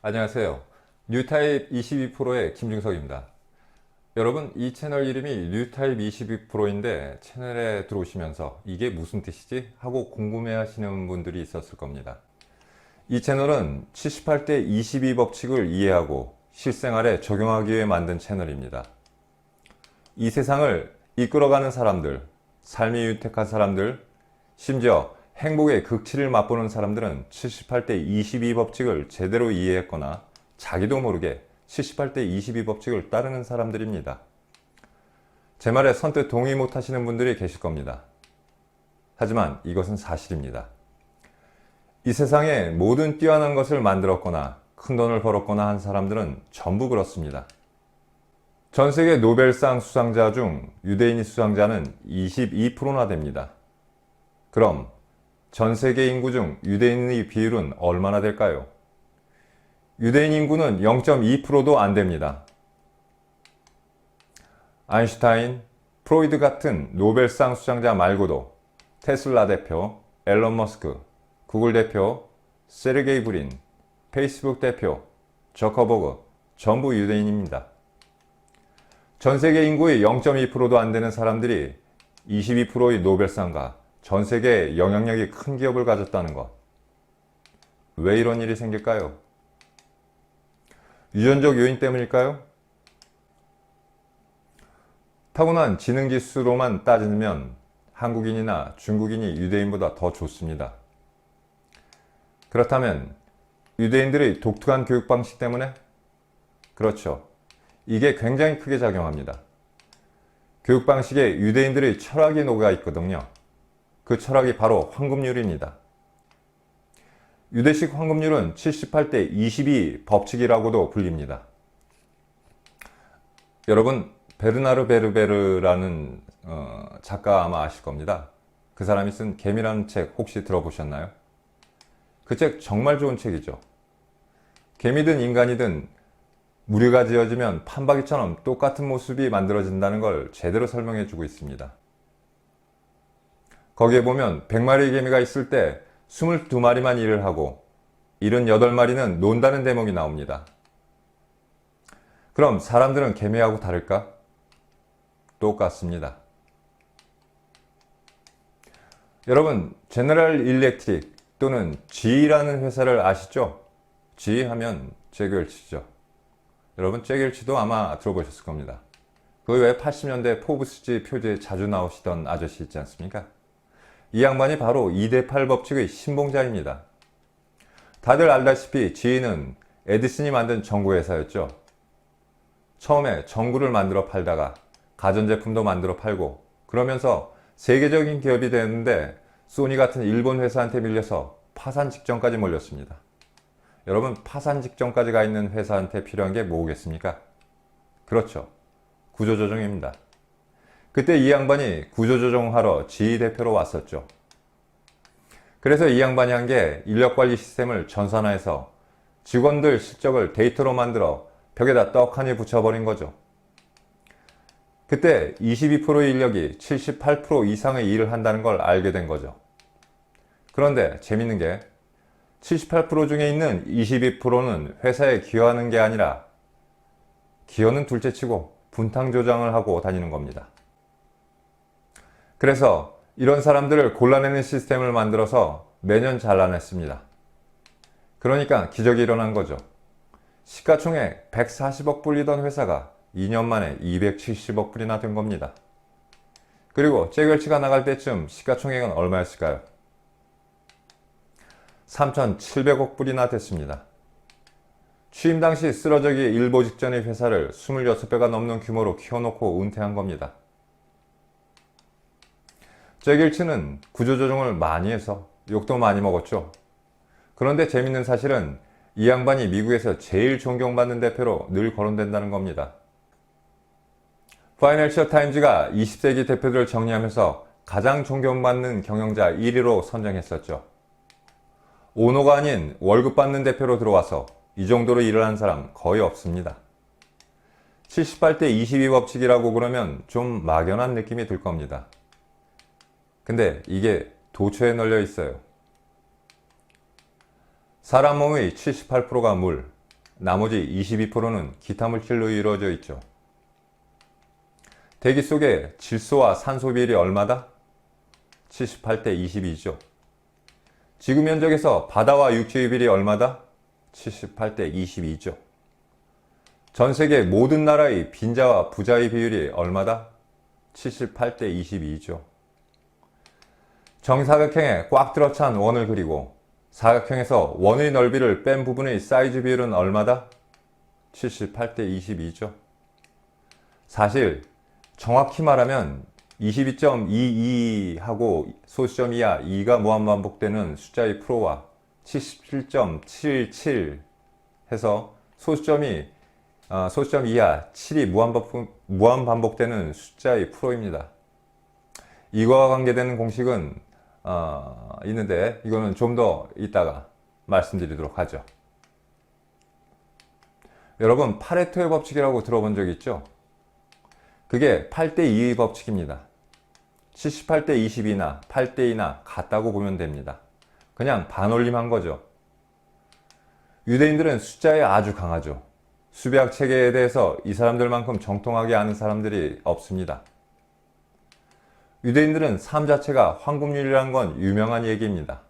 안녕하세요. 뉴타입 22%의 김중석입니다. 여러분, 이 채널 이름이 뉴타입 22%인데 채널에 들어오시면서 이게 무슨 뜻이지? 하고 궁금해 하시는 분들이 있었을 겁니다. 이 채널은 78대 22 법칙을 이해하고 실생활에 적용하기 위해 만든 채널입니다. 이 세상을 이끌어가는 사람들, 삶이 유택한 사람들, 심지어 행복의 극치를 맛보는 사람들은 78대 22 법칙을 제대로 이해했거나 자기도 모르게 78대 22 법칙을 따르는 사람들입니다. 제 말에 선뜻 동의 못하시는 분들이 계실 겁니다. 하지만 이것은 사실입니다. 이 세상에 모든 뛰어난 것을 만들었거나 큰 돈을 벌었거나 한 사람들은 전부 그렇습니다. 전 세계 노벨상 수상자 중 유대인 수상자는 22%나 됩니다. 그럼 전 세계 인구 중 유대인의 비율은 얼마나 될까요? 유대인 인구는 0.2%도 안 됩니다. 아인슈타인, 프로이드 같은 노벨상 수상자 말고도 테슬라 대표, 앨런 머스크, 구글 대표, 세르게이 브린, 페이스북 대표, 저커버그 전부 유대인입니다. 전 세계 인구의 0.2%도 안 되는 사람들이 22%의 노벨상과 전 세계에 영향력이 큰 기업을 가졌다는 것. 왜 이런 일이 생길까요? 유전적 요인 때문일까요? 타고난 지능지수로만 따지면 한국인이나 중국인이 유대인보다 더 좋습니다. 그렇다면 유대인들의 독특한 교육 방식 때문에? 그렇죠. 이게 굉장히 크게 작용합니다. 교육 방식에 유대인들의 철학이 녹아 있거든요. 그 철학이 바로 황금률입니다. 유대식 황금률은 78대 22 법칙이라고도 불립니다. 여러분, 베르나르 베르베르라는 작가 아마 아실 겁니다. 그 사람이 쓴 개미라는 책 혹시 들어보셨나요? 그 책 정말 좋은 책이죠. 개미든 인간이든 무리가 지어지면 판박이처럼 똑같은 모습이 만들어진다는 걸 제대로 설명해 주고 있습니다. 거기에 보면 100마리의 개미가 있을 때 22마리만 일을 하고 78마리는 논다는 대목이 나옵니다. 그럼 사람들은 개미하고 다를까? 똑같습니다. 여러분, 제너럴 일렉트릭 또는 GE라는 회사를 아시죠? GE 하면 잭웰치죠. 여러분, 잭웰치도 아마 들어보셨을 겁니다. 그 외에 80년대 포브스지 표지에 자주 나오시던 아저씨 있지 않습니까? 이 양반이 바로 2대8 법칙의 신봉자입니다. 다들 알다시피 GE는 에디슨이 만든 전구회사였죠. 처음에 전구를 만들어 팔다가 가전제품도 만들어 팔고 그러면서 세계적인 기업이 되었는데 소니 같은 일본 회사한테 밀려서 파산 직전까지 몰렸습니다. 여러분, 파산 직전까지 가 있는 회사한테 필요한 게 뭐겠습니까? 그렇죠. 구조조정입니다. 그때 이 양반이 구조조정하러 GE 대표로 왔었죠. 그래서 이 양반이 한 게 인력관리 시스템을 전산화해서 직원들 실적을 데이터로 만들어 벽에다 떡하니 붙여버린 거죠. 그때 22%의 인력이 78% 이상의 일을 한다는 걸 알게 된 거죠. 그런데 재밌는 게 78% 중에 있는 22%는 회사에 기여하는 게 아니라 기여는 둘째치고 분탕 조장을 하고 다니는 겁니다. 그래서 이런 사람들을 골라내는 시스템을 만들어서 매년 잘라냈습니다. 그러니까 기적이 일어난 거죠. 시가총액 140억 불이던 회사가 2년 만에 270억 불이나 된 겁니다. 그리고 잭웰치가 나갈 때쯤 시가총액은 얼마였을까요? 3,700억 불이나 됐습니다. 취임 당시 쓰러지기 일보 직전의 회사를 26배가 넘는 규모로 키워놓고 은퇴한 겁니다. 잭웰치는 구조조정을 많이 해서 욕도 많이 먹었죠. 그런데 재밌는 사실은 이 양반이 미국에서 제일 존경받는 대표로 늘 거론된다는 겁니다. 파이낸셜 타임즈가 20세기 대표들을 정리하면서 가장 존경받는 경영자 1위로 선정했었죠. 오너가 아닌 월급 받는 대표로 들어와서 이 정도로 일을 한 사람 거의 없습니다. 78대 22 법칙이라고 그러면 좀 막연한 느낌이 들 겁니다. 근데 이게 도처에 널려 있어요. 사람 몸의 78%가 물, 나머지 22%는 기타 물질로 이루어져 있죠. 대기 속의 질소와 산소 비율이 얼마다? 78대 22죠. 지구 면적에서 바다와 육지의 비율이 얼마다? 78대 22죠. 전 세계 모든 나라의 빈자와 부자의 비율이 얼마다? 78대 22죠. 정사각형에 꽉 들어찬 원을 그리고 사각형에서 원의 넓이를 뺀 부분의 사이즈 비율은 얼마다? 78대 22죠. 사실 정확히 말하면 22.22하고 소수점 이하 2가 무한반복되는 숫자의 프로와 77.77 해서 소수점 이하 7이 무한반복되는 숫자의 프로입니다. 이거와 관계되는 공식은 있는데 이거는 좀 더 이따가 말씀드리도록 하죠. 여러분 파레토의 법칙이라고 들어본 적 있죠? 그게 8대2의 법칙입니다. 78대 22나 8대2나 같다고 보면 됩니다. 그냥 반올림한 거죠. 유대인들은 숫자에 아주 강하죠. 수비학 체계에 대해서 이 사람들만큼 정통하게 아는 사람들이 없습니다. 유대인들은 삶 자체가 황금률이라는 건 유명한 얘기입니다.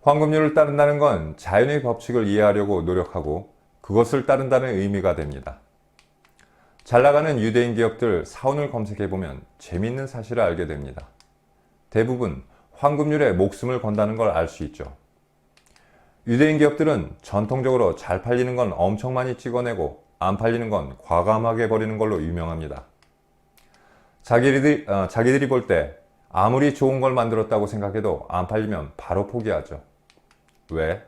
황금률을 따른다는 건 자연의 법칙을 이해하려고 노력하고 그것을 따른다는 의미가 됩니다. 잘 나가는 유대인 기업들 사원을 검색해보면 재미있는 사실을 알게 됩니다. 대부분 황금률에 목숨을 건다는 걸 알 수 있죠. 유대인 기업들은 전통적으로 잘 팔리는 건 엄청 많이 찍어내고 안 팔리는 건 과감하게 버리는 걸로 유명합니다. 자기들이 볼 때 아무리 좋은 걸 만들었다고 생각해도 안 팔리면 바로 포기하죠. 왜?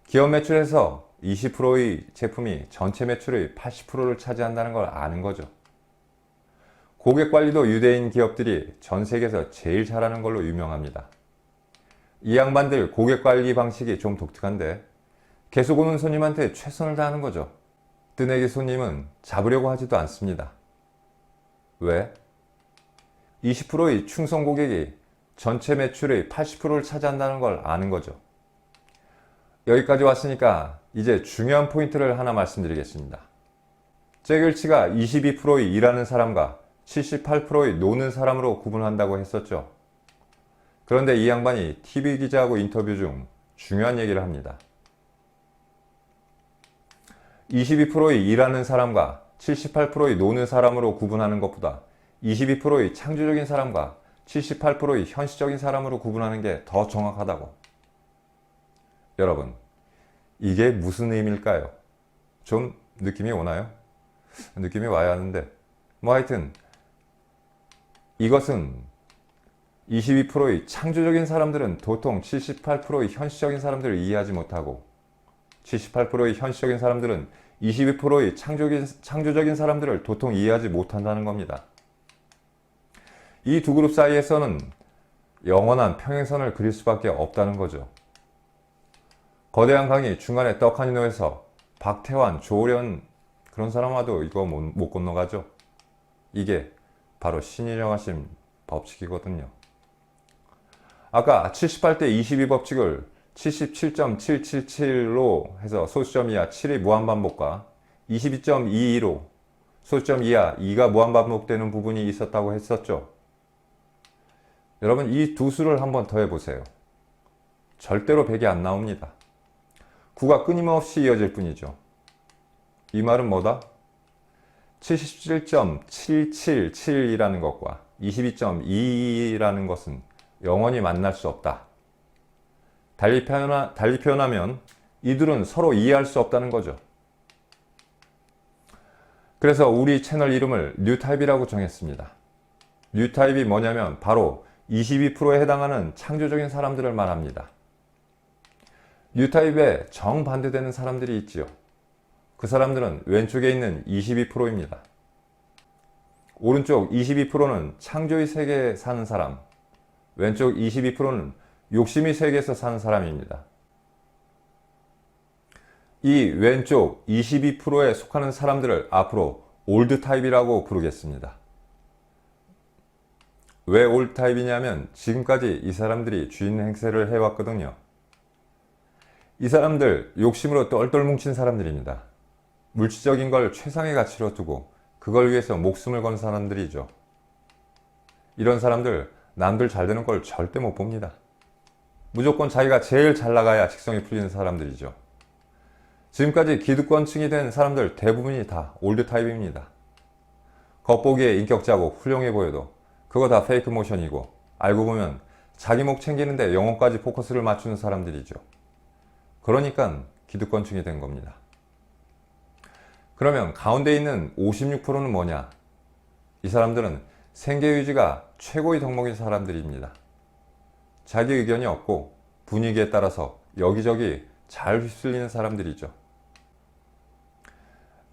기업 매출에서 20%의 제품이 전체 매출의 80%를 차지한다는 걸 아는 거죠. 고객 관리도 유대인 기업들이 전 세계에서 제일 잘하는 걸로 유명합니다. 이 양반들 고객 관리 방식이 좀 독특한데 계속 오는 손님한테 최선을 다하는 거죠. 뜨내기 손님은 잡으려고 하지도 않습니다. 왜? 20%의 충성 고객이 전체 매출의 80%를 차지한다는 걸 아는 거죠. 여기까지 왔으니까 이제 중요한 포인트를 하나 말씀드리겠습니다. 잭일치가 22%의 일하는 사람과 78%의 노는 사람으로 구분한다고 했었죠. 그런데 이 양반이 TV 기자하고 인터뷰 중 중요한 얘기를 합니다. 22%의 일하는 사람과 78%의 노는 사람으로 구분하는 것보다 22%의 창조적인 사람과 78%의 현실적인 사람으로 구분하는 게 더 정확하다고. 여러분, 이게 무슨 의미일까요? 좀 느낌이 오나요? 느낌이 와야 하는데 하여튼 이것은 22%의 창조적인 사람들은 도통 78%의 현실적인 사람들을 이해하지 못하고 78%의 현실적인 사람들은 22%의 창조적인 사람들을 도통 이해하지 못한다는 겁니다. 이 두 그룹 사이에서는 영원한 평행선을 그릴 수밖에 없다는 거죠. 거대한 강이 중간에 떡하니 놓여서 박태환, 조련 그런 사람 와도 이거 못 건너가죠. 이게 바로 신이 정하신 법칙이거든요. 아까 78대 22 법칙을 77.777로 해서 소수점 이하 7의 무한반복과 22.22로 소수점 이하 2가 무한반복되는 부분이 있었다고 했었죠. 여러분 이 두 수를 한번 더 해보세요. 절대로 100이 안 나옵니다. 9가 끊임없이 이어질 뿐이죠. 이 말은 뭐다? 77.777이라는 것과 22.22라는 것은 영원히 만날 수 없다. 달리 표현하면 이들은 서로 이해할 수 없다는 거죠. 그래서 우리 채널 이름을 뉴타입이라고 정했습니다. 뉴타입이 뭐냐면 바로 22%에 해당하는 창조적인 사람들을 말합니다. 뉴타입에 정반대되는 사람들이 있지요. 그 사람들은 왼쪽에 있는 22%입니다. 오른쪽 22%는 창조의 세계에 사는 사람, 왼쪽 22%는 욕심의 세계에서 사는 사람입니다. 이 왼쪽 22%에 속하는 사람들을 앞으로 올드 타입이라고 부르겠습니다. 왜 올드 타입이냐면 지금까지 이 사람들이 주인 행세를 해왔거든요. 이 사람들 욕심으로 똘똘 뭉친 사람들입니다. 물질적인 걸 최상의 가치로 두고 그걸 위해서 목숨을 건 사람들이죠. 이런 사람들 남들 잘 되는 걸 절대 못 봅니다. 무조건 자기가 제일 잘 나가야 직성이 풀리는 사람들이죠. 지금까지 기득권층이 된 사람들 대부분이 다 올드 타입입니다. 겉보기에 인격자고 훌륭해 보여도 그거 다 페이크 모션이고 알고 보면 자기 목 챙기는데 영혼까지 포커스를 맞추는 사람들이죠. 그러니까 기득권층이 된 겁니다. 그러면 가운데 있는 56%는 뭐냐? 이 사람들은 생계유지가 최고의 덕목인 사람들입니다. 자기 의견이 없고 분위기에 따라서 여기저기 잘 휩쓸리는 사람들이죠.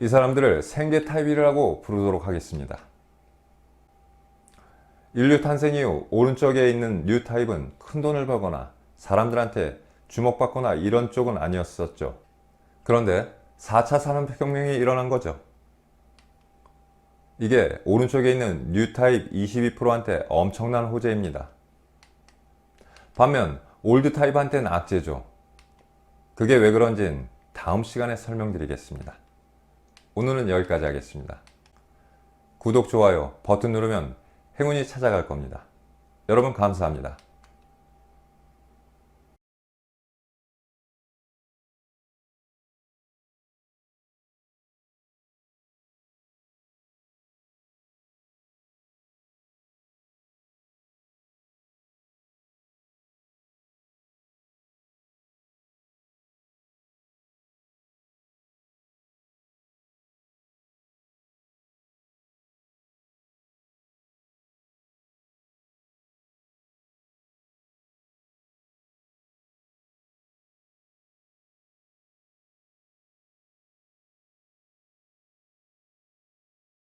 이 사람들을 생계 타입이라고 부르도록 하겠습니다. 인류 탄생 이후 오른쪽에 있는 뉴 타입은 큰 돈을 벌거나 사람들한테 주목받거나 이런 쪽은 아니었었죠. 그런데 4차 산업혁명이 일어난 거죠. 이게 오른쪽에 있는 뉴 타입 22%한테 엄청난 호재입니다. 반면 올드 타입한테는 악재죠. 그게 왜 그런지는 다음 시간에 설명드리겠습니다. 오늘은 여기까지 하겠습니다. 구독, 좋아요 버튼 누르면 행운이 찾아갈 겁니다. 여러분 감사합니다.